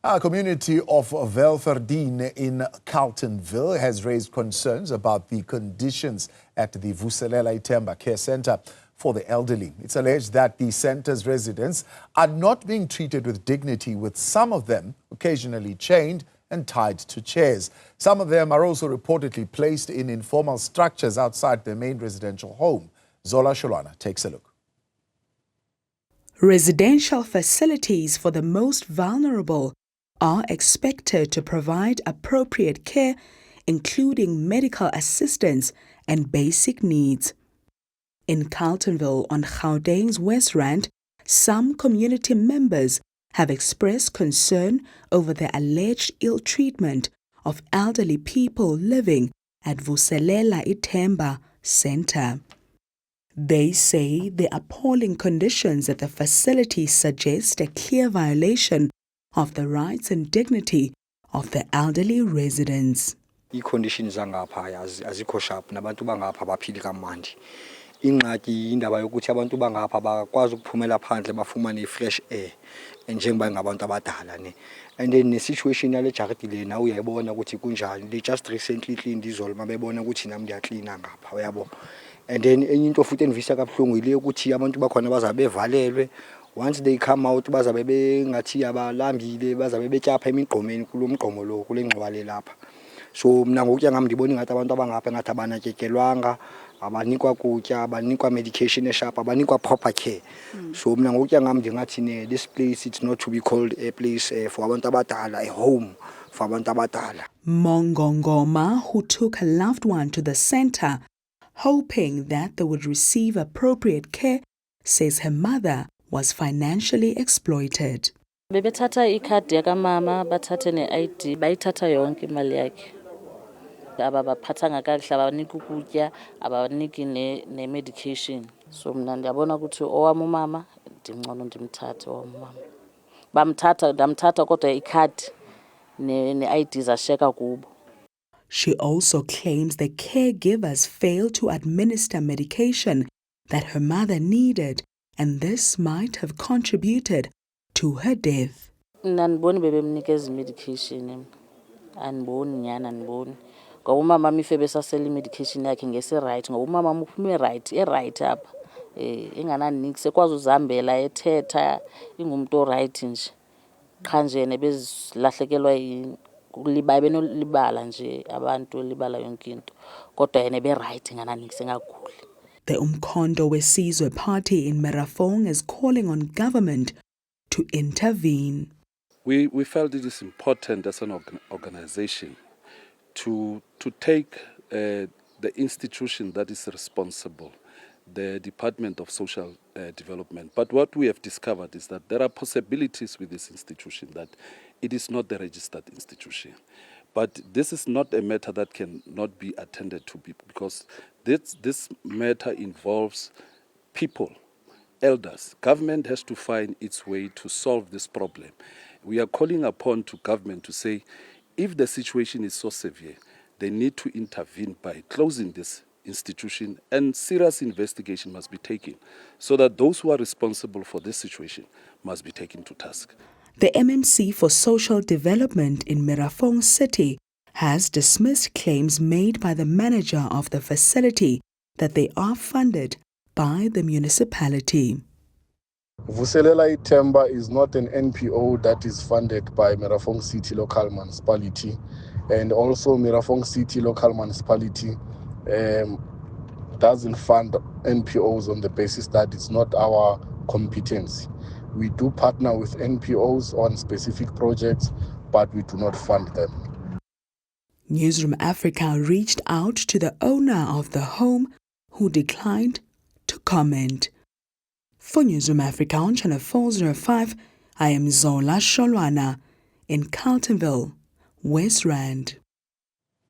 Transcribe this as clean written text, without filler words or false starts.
A community of Welverdiend in Carletonville has raised concerns about the conditions at the Vuselela Ithemba Care Centre for the elderly. It's alleged that the centre's residents are not being treated with dignity, with some of them occasionally chained and tied to chairs. Some of them are also reportedly placed in informal structures outside their main residential home. Zola Sholwana takes a look. Residential facilities for the most vulnerable are expected to provide appropriate care, including medical assistance and basic needs. In Carletonville on Gauteng's West Rand, some community members have expressed concern over the alleged ill treatment of elderly people living at Vuselela Ithemba Centre. They say the appalling conditions at the facility suggest a clear violation of the rights and dignity of the elderly residents. I-conditions zangapha azikho sharp nabantu bangapha baphili kamandi. Ingxaki indaba yokuthi abantu bangapha bakwazi ukuphumela phandle bafumane fresh air njengoba ngabantu abadala ne. And then the situation yale jardi le na uyayibona ukuthi kunjani. They just recently cleaned izolo mabebona ukuthi nami ngiyacleana ngapha uyabo. And then enye into futhi enivisa kabuhlungu ile ukuthi abantu bakhona bazabe bevalelwe. Once they come out bazabe bengathi abalambile bazabe betyapha emigqomeni kulomgqomo lo kulengcwale lapha. So mina ngokuya ngami ndibona ngathi abantu abangapha ngathi abanakekelwanga, abanikwa kutya, abanikwa medication esharp, abanikwa proper care. So mina ngokuya ngami ndingathi this place it's not to be called a place for abantu abadala, a home for abantu abadala. Mongongoma, who took a loved one to the centre hoping that they would receive appropriate care, says her mother was financially exploited. Bebethatha ikhadi yakamama bathathe ne-ID bayithatha yonke imali yakhe. Ababaphathanga kakuhle abaniki ukutya abaniki ne-medication. So mina ndiyabona ukuthi owami umama ndingcono ndimthathe owami umama. Ndamthatha kodwa ikhadi ne-ID zasheka kubo. She also claims the caregivers failed to administer medication that her mother needed, and this might have contributed to her death. Naniboni bebemnikeza medication aniboni nyana aniboni ngoba umama mife besasela medication yakhe ngese right ngoba umama uphume right apha engananiki sekwazi uzihambela ethetha ingumuntu right nje qha nje nebezilahlekelwa benolibala nje abantu libala yonke into kodwa yena be right engananiki sengaguli. The Umkhondo Wesizwe Party in Merafong is calling on government to intervene. We felt it is important as an organization to take the institution that is responsible, the Department of Social Development. But what we have discovered is that there are possibilities with this institution that it is not the registered institution. But this is not a matter that cannot be attended to because this matter involves people, elders. Government has to find its way to solve this problem. We are calling upon to government to say, if the situation is so severe, they need to intervene by closing this institution and serious investigation must be taken so that those who are responsible for this situation must be taken to task. The MMC for Social Development in Merafong City has dismissed claims made by the manager of the facility that they are funded by the municipality. Vuselela Ithemba is not an NPO that is funded by Merafong City Local Municipality, and also Merafong City Local Municipality doesn't fund NPOs on the basis that it's not our competence. We do partner with NPOs on specific projects, but we do not fund them. Newzroom Afrika reached out to the owner of the home who declined to comment. For Newzroom Afrika on Channel 405, I am Zola Sholwana in Carletonville, West Rand.